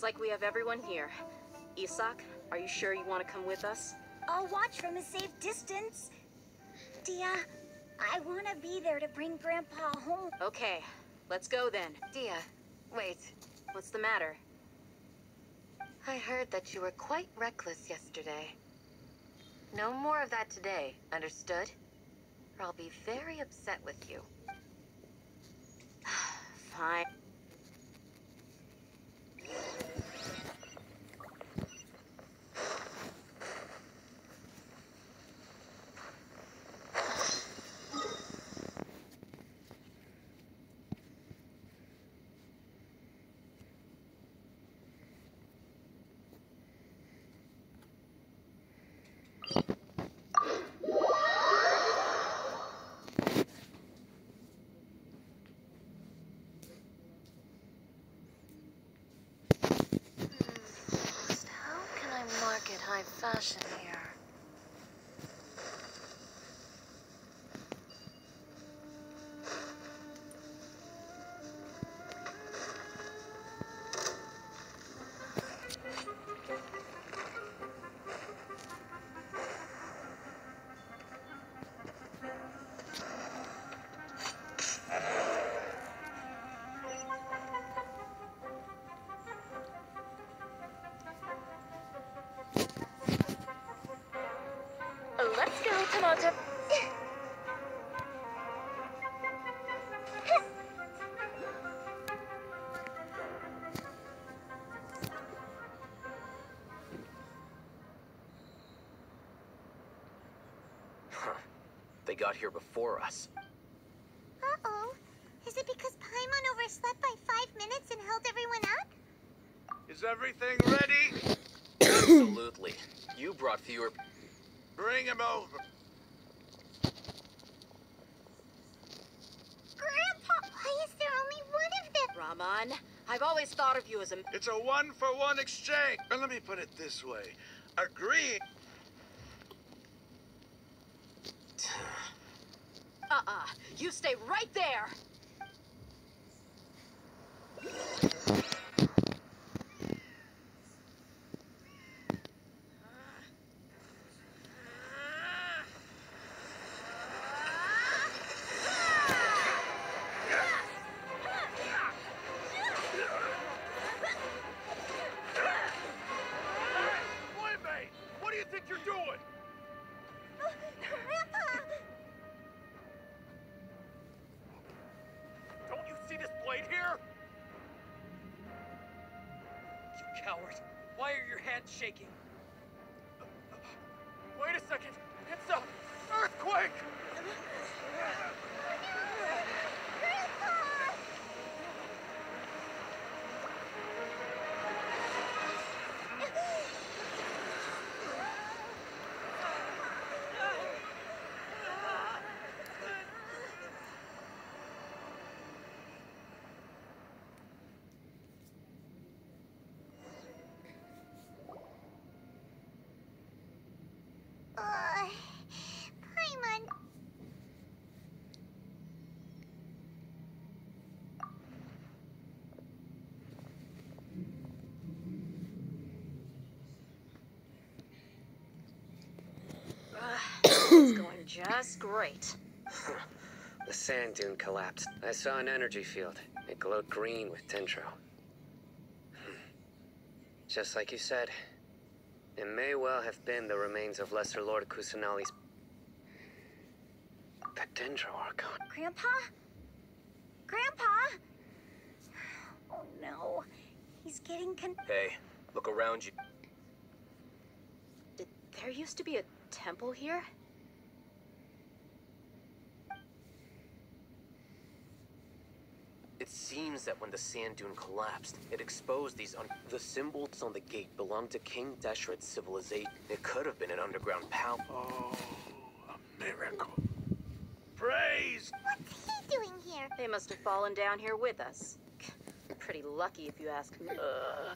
like we have everyone here. Isak, are you sure you want to come with us? I'll watch from a safe distance. Dia, I want to be there to bring Grandpa home. Okay, let's go then. Dia, wait. What's the matter? I heard that you were quite reckless yesterday. No more of that today, understood? Or I'll be very upset with you. Fine. How can I market high fashion here? Let's go, Tomato. They got here before us. Uh-oh. Is it because Paimon overslept by 5 minutes and held everyone up? Is everything ready? Absolutely. You brought fewer... Bring him over. Grandpa, why is there only one of them? Rahman, I've always thought of you as a... It's a one-for-one exchange. And let me put it this way. Agree. You stay right there! Boy, what do you think you're doing? Grandpa! Don't you see this blade here? You coward. Why are your hands shaking? Wait a second. It's a earthquake! Paimon. It's going just great. The sand dune collapsed. I saw an energy field. It glowed green with Tentro. Just like you said, it may well have been the remains of Lesser Lord Kusanali's... The Dendro Archon. Grandpa? Grandpa? Oh no. He's getting Hey, look around you. There used to be a temple here? It seems that when the sand dune collapsed, it exposed these the symbols on the gate belonged to King Deshret's civilization. It could have been an underground power. Oh, a miracle. Praise! What's he doing here? They must have fallen down here with us. Pretty lucky if you ask me.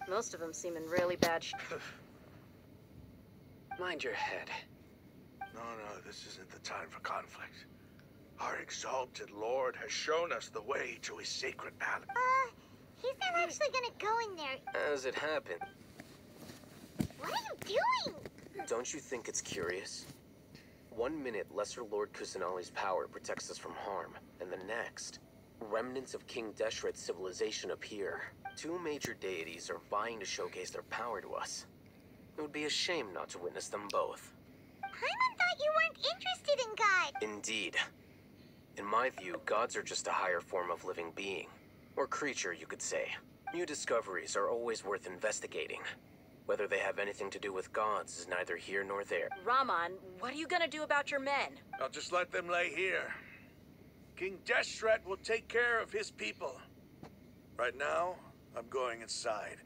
Most of them seem in really bad Mind your head. No, this isn't the time for conflict. Our exalted lord has shown us the way to his sacred palace. He's not actually gonna go in there. As it happened, What are you doing? don't you think it's curious? 1 minute, Lesser Lord Kusanali's power protects us from harm, and the next, remnants of King Deshret's civilization appear. 2 major deities are vying to showcase their power to us. It would be a shame not to witness them both. Paimon thought you weren't interested in God. Indeed. In my view, gods are just a higher form of living being. Or creature, you could say. New discoveries are always worth investigating. Whether they have anything to do with gods is neither here nor there. Rahman, what are you gonna do about your men? I'll just let them lay here. King Deshret will take care of his people. Right now, I'm going inside.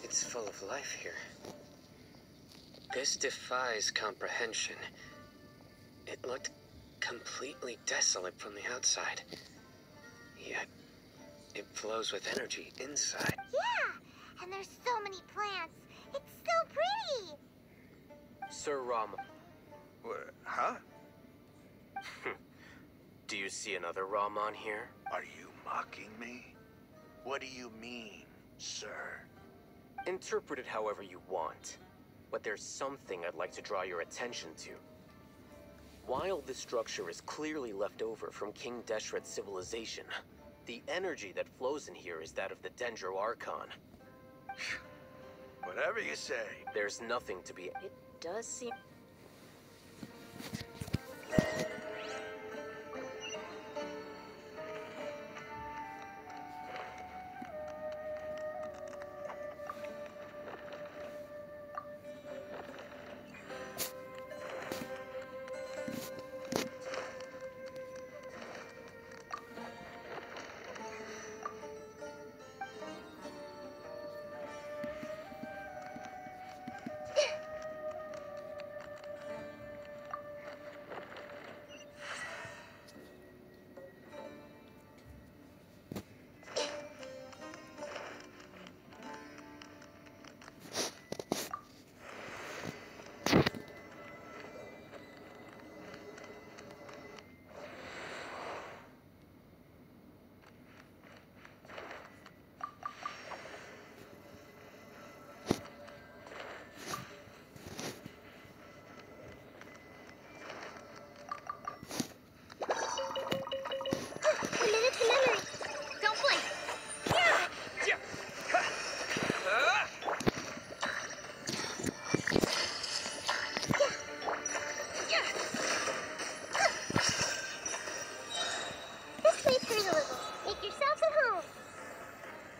It's full of life here. This defies comprehension. It looked completely desolate from the outside. Yet, it flows with energy inside. Yeah, and there's so many plants. It's so pretty. Sir Rahman, Huh? do you see another Rahman here? Are you mocking me? What do you mean, sir? Interpret it however you want. But there's something I'd like to draw your attention to. While this structure is clearly left over from King Deshret's civilization, the energy that flows in here is that of the Dendro Archon. Whatever you say. There's nothing to be... It does seem...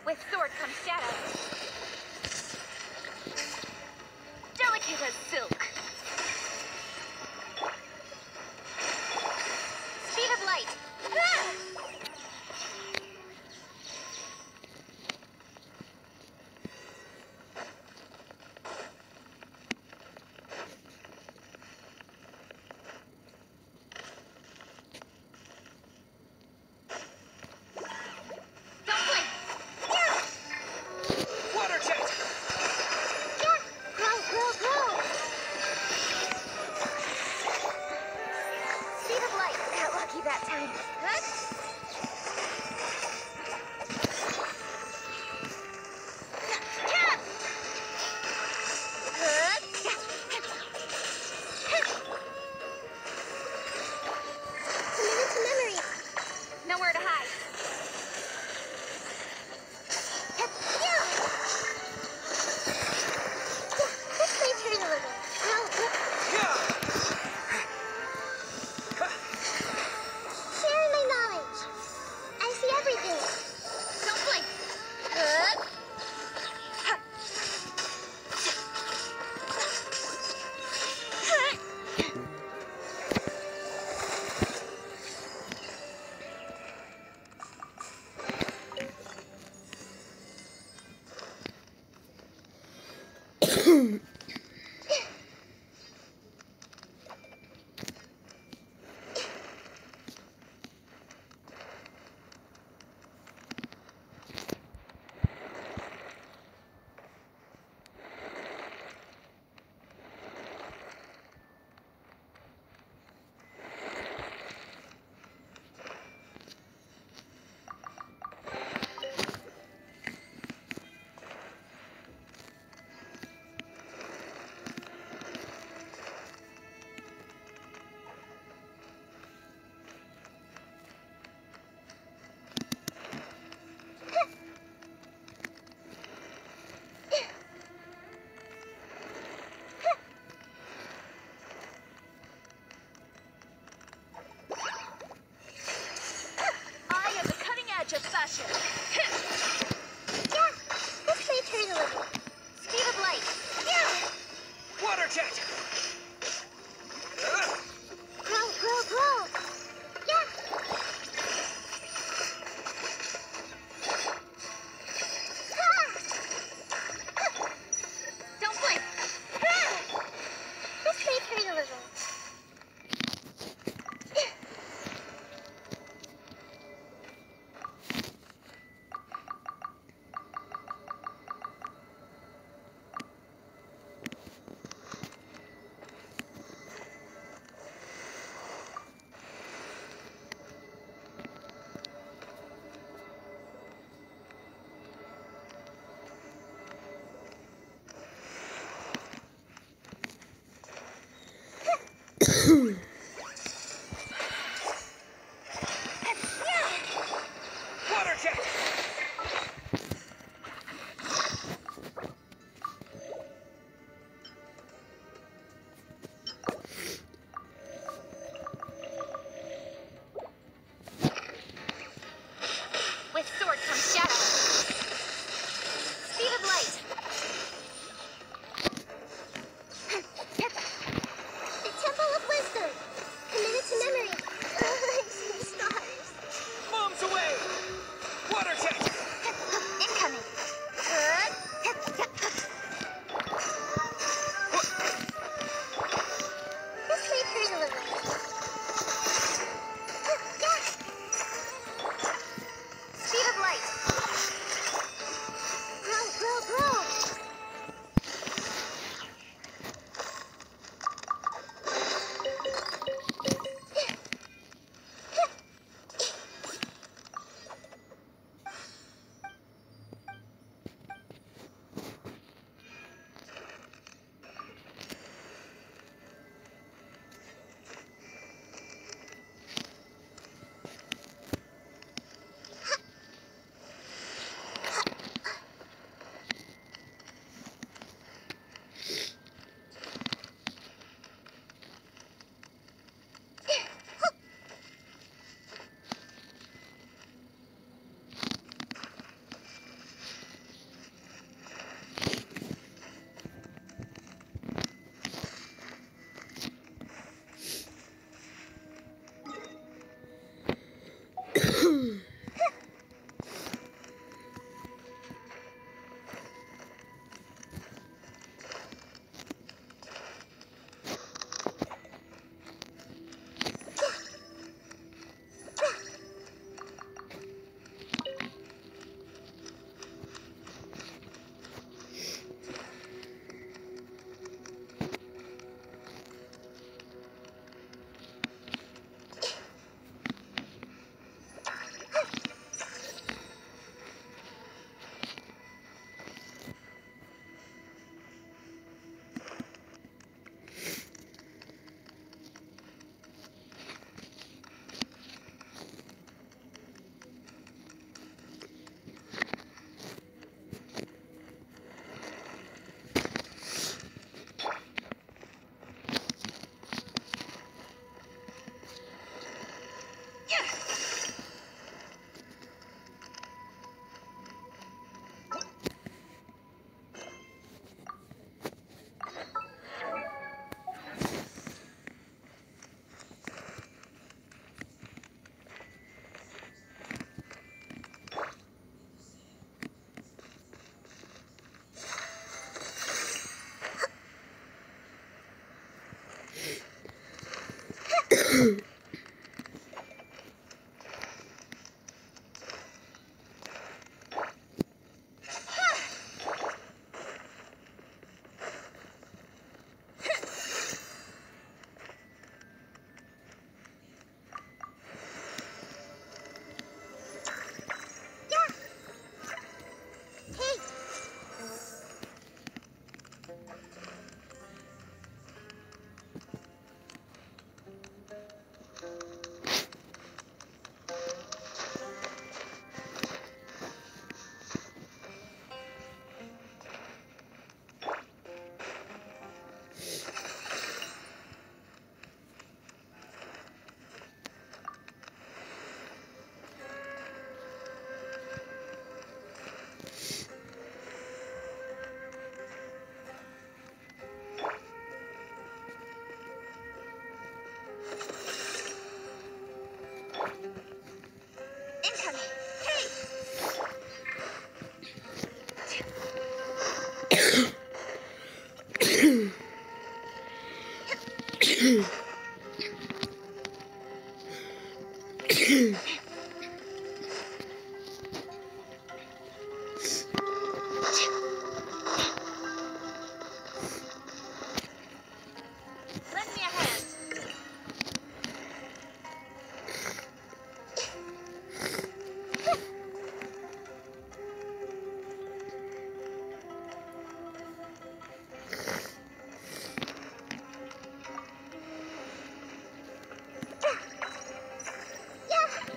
With sword comes shadow. Delicate as silk. Speed of light. Ah! That time. Nowhere to hide. This may turn a little. Of fashion. Yeah, this may turn a little. Speed of light. Yeah. Water jet! Grow. Yeah. Don't blink. This may turn a little. Water jet! With sword comes shadow. Speed of light. The Temple of Wisdom. Incoming! Hey! Lend me a hand. Yeah.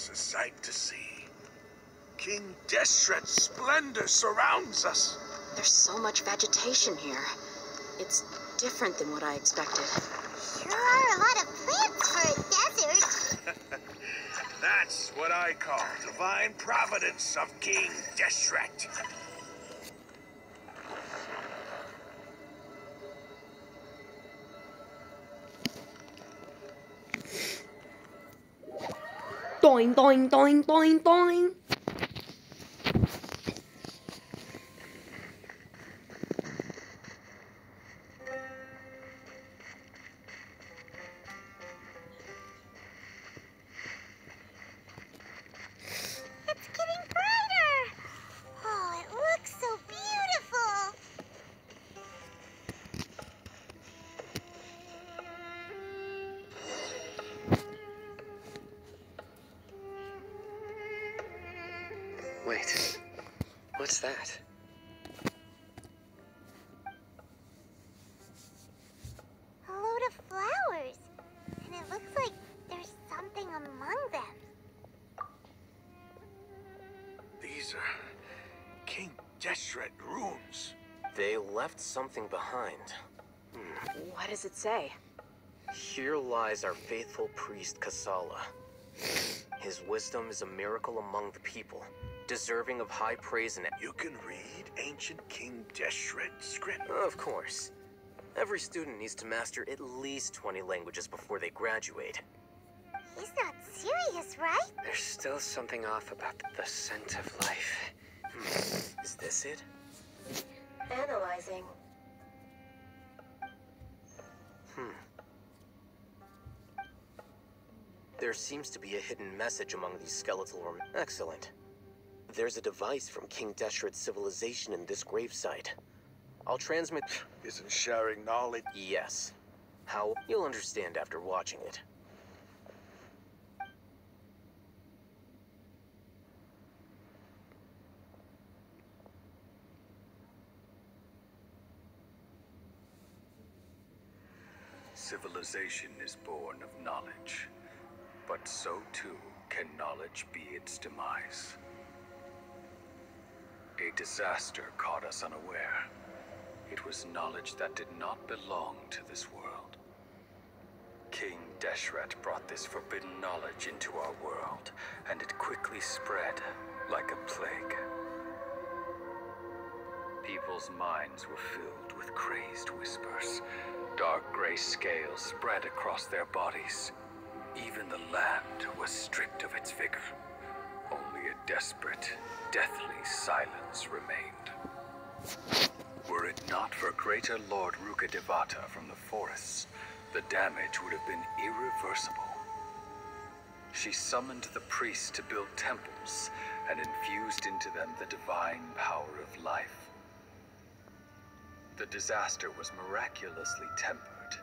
It's a sight to see. King Deshret's splendor surrounds us. There's so much vegetation here. It's different than what I expected. Sure are a lot of plants for a desert. That's what I call divine providence of King Deshret. Doing, doing, doing, doing, doing. It's getting brighter. Oh, it looks so beautiful. Wait, what's that? A load of flowers. And it looks like there's something among them. These are King Deshret runes. They left something behind. What does it say? Here lies our faithful priest Kasala. His wisdom is a miracle among the people, deserving of high praise and... You can read ancient King Deshret script. Of course. Every student needs to master at least 20 languages before they graduate. He's not serious, right? There's still something off about the scent of life. Is this it? Analyzing. There seems to be a hidden message among these skeletal remains. Excellent. There's a device from King Deshret's civilization in this gravesite. I'll transmit... Isn't sharing knowledge? Yes. How? You'll understand after watching it. Civilization is born of knowledge, but so too can knowledge be its demise. A disaster caught us unaware. It was knowledge that did not belong to this world. King Deshret brought this forbidden knowledge into our world, and it quickly spread like a plague. People's minds were filled with crazed whispers. Dark gray scales spread across their bodies. Even the land was stripped of its vigor. Only a desperate, deathly silence remained. Were it not for greater Lord Rukkhadevata from the forests, the damage would have been irreversible. She summoned the priests to build temples and infused into them the divine power of life. The disaster was miraculously tempered,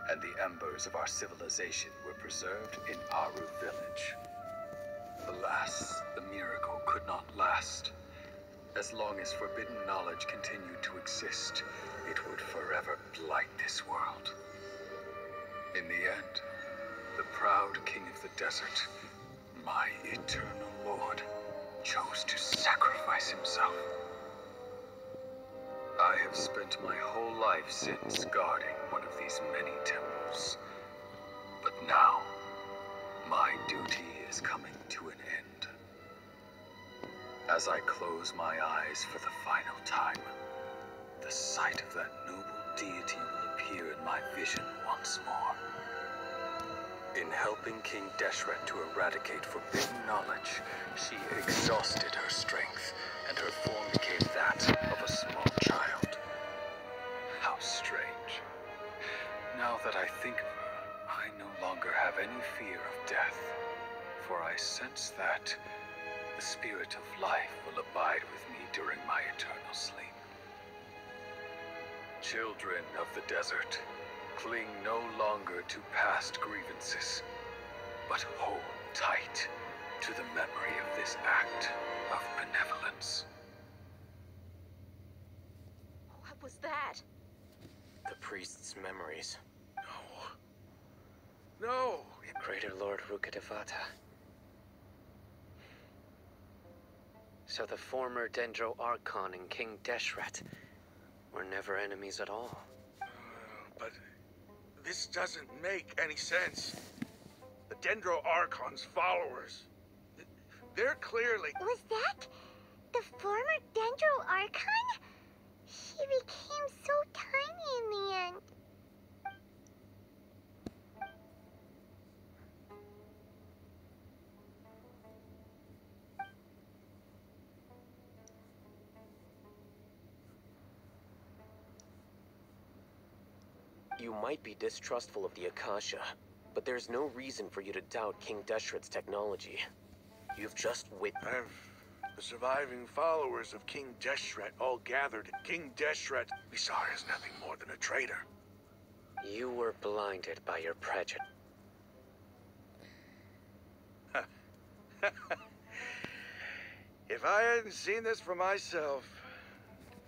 and the embers of our civilization were preserved in Aru village. Alas, the miracle could not last. As long as forbidden knowledge continued to exist, it would forever blight this world. In the end, the proud king of the desert, my eternal lord, chose to sacrifice himself. I have spent my whole life since guarding one of these many temples. But now, my duty is coming to an end. As I close my eyes for the final time, the sight of that noble deity will appear in my vision once more. In helping King Deshret to eradicate forbidden knowledge, she exhausted her strength, and her form became that of a small child. How strange. Now that I think of her, I no longer have any fear of death, for I sense that the spirit of life will abide with me during my eternal sleep. Children of the desert, cling no longer to past grievances, but hold tight to the memory of this act of benevolence. What was that? The priest's memories. No. No! Greater Lord Rukkhadevata. So the former Dendro Archon and King Deshret were never enemies at all. But this doesn't make any sense. The Dendro Archon's followers, they're clearly... Was that the former Dendro Archon? He became so tiny in the end. You might be distrustful of the Akasha, but there's no reason for you to doubt King Deshret's technology. You've just The surviving followers of King Deshret all gathered. King Deshret, we saw as nothing more than a traitor. You were blinded by your prejudice. If I hadn't seen this for myself,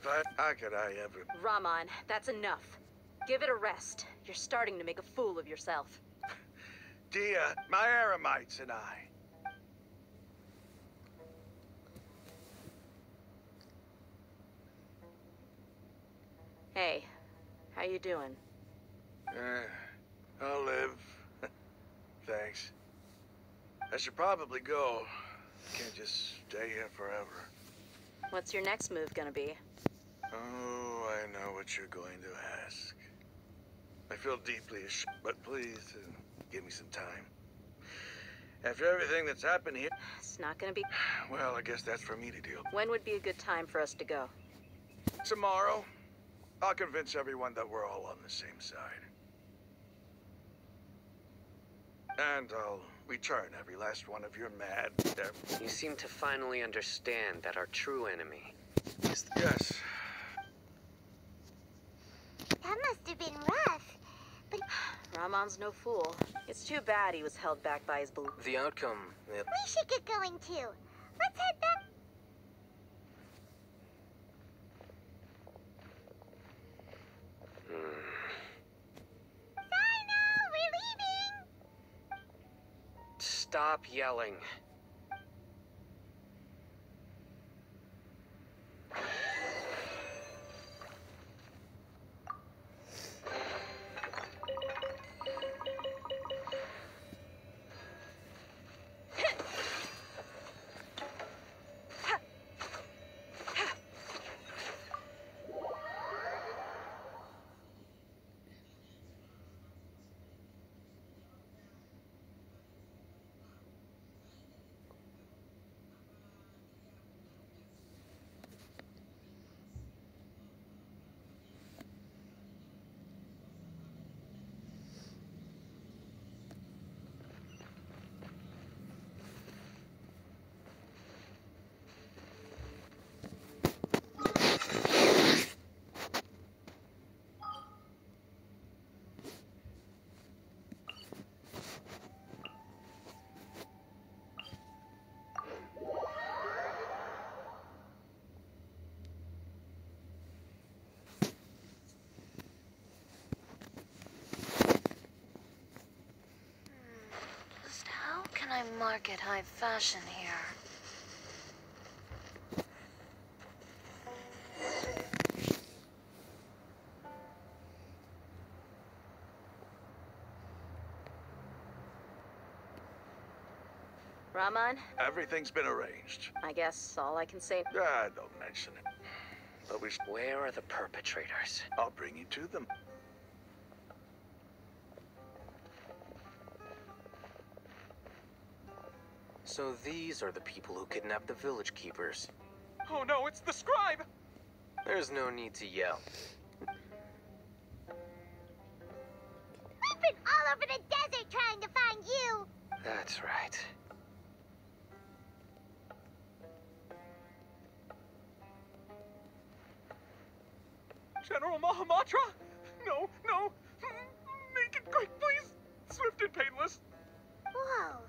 how could I ever... Rahman, that's enough. Give it a rest. You're starting to make a fool of yourself. Dia, my Eremites and I. Hey, how you doing? I'll live. Thanks. I should probably go. Can't just stay here forever. What's your next move gonna be? Oh, I know what you're going to ask. I feel deeply ashamed, but please, give me some time. After everything that's happened here... It's not gonna be... Well, I guess that's for me to deal. When would be a good time for us to go? Tomorrow. I'll convince everyone that we're all on the same side. And I'll return every last one of your mad... You seem to finally understand that our true enemy is... Yes. That must have been rough. But Rahman's no fool. It's too bad he was held back by his belief. The outcome... we should get going too. Let's head back. Sino, we're leaving. Stop yelling. Just how can I market high fashion here? Rahman, Everything's been arranged. I guess all I can say... Don't mention it. But Where are the perpetrators? I'll bring you to them. So these are the people who kidnapped the village keepers. Oh no, it's the scribe! There's no need to yell. We've been all over the desert trying to find you. That's right. General Mahamatra? No, no! Make it quick, please! Swift and painless! Whoa.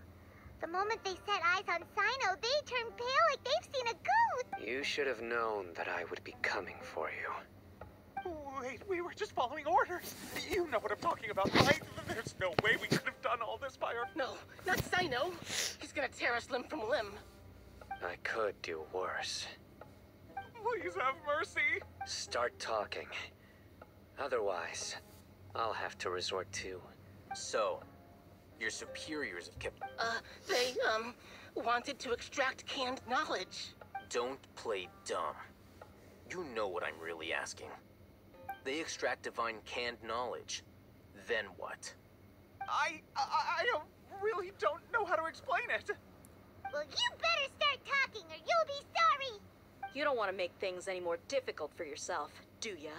The moment they set eyes on Sino, they turn pale like they've seen a ghost. You should have known that I would be coming for you. Wait, we were just following orders. You know what I'm talking about, right? There's no way we could have done all this by our... No, not Sino. He's gonna tear us limb from limb. I could do worse. Please have mercy. Start talking. Otherwise, I'll have to resort to... So, your superiors have kept... They, wanted to extract canned knowledge. Don't play dumb. You know what I'm really asking. They extract divine canned knowledge. Then what? I really don't know how to explain it. Well, you better start talking or you'll be sorry. You don't want to make things any more difficult for yourself, do ya?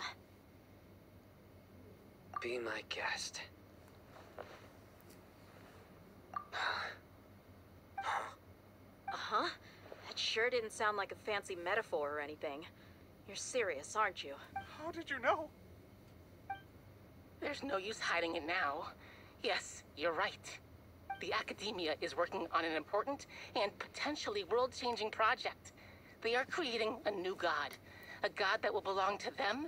Be my guest. Uh-huh. That sure didn't sound like a fancy metaphor or anything. You're serious, aren't you? How did you know? There's no use hiding it now. Yes, you're right. The Academia is working on an important and potentially world-changing project. They are creating a new god. A god that will belong to them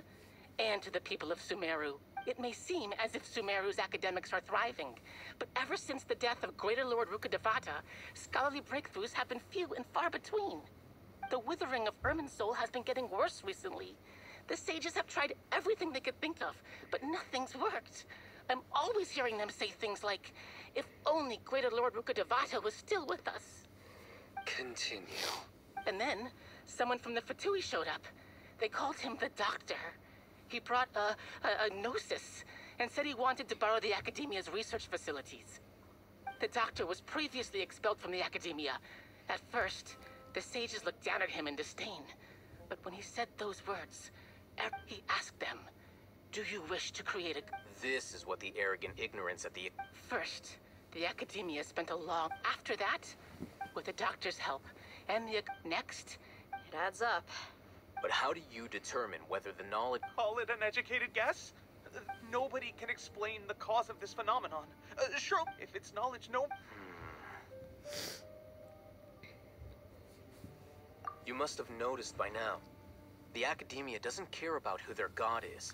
and to the people of Sumeru. It may seem as if Sumeru's academics are thriving, but ever since the death of Greater Lord Rukkhadevata, scholarly breakthroughs have been few and far between. The withering of Irminsul has been getting worse recently. The sages have tried everything they could think of, but nothing's worked. I'm always hearing them say things like, if only Greater Lord Rukkhadevata was still with us. Continue. And then, someone from the Fatui showed up. They called him the Doctor. He brought a gnosis and said he wanted to borrow the Academia's research facilities. The Doctor was previously expelled from the Academia. At first, the sages looked down at him in disdain. But when he said those words, he asked them, do you wish to create a... This is what the arrogant ignorance at the... First, the Academia spent a long... After that, with the Doctor's help, and the... Next... It adds up. But how do you determine whether the knowledge... Call it an educated guess? Nobody can explain the cause of this phenomenon. Sure, if it's knowledge, no... You must have noticed by now. The Academia doesn't care about who their god is.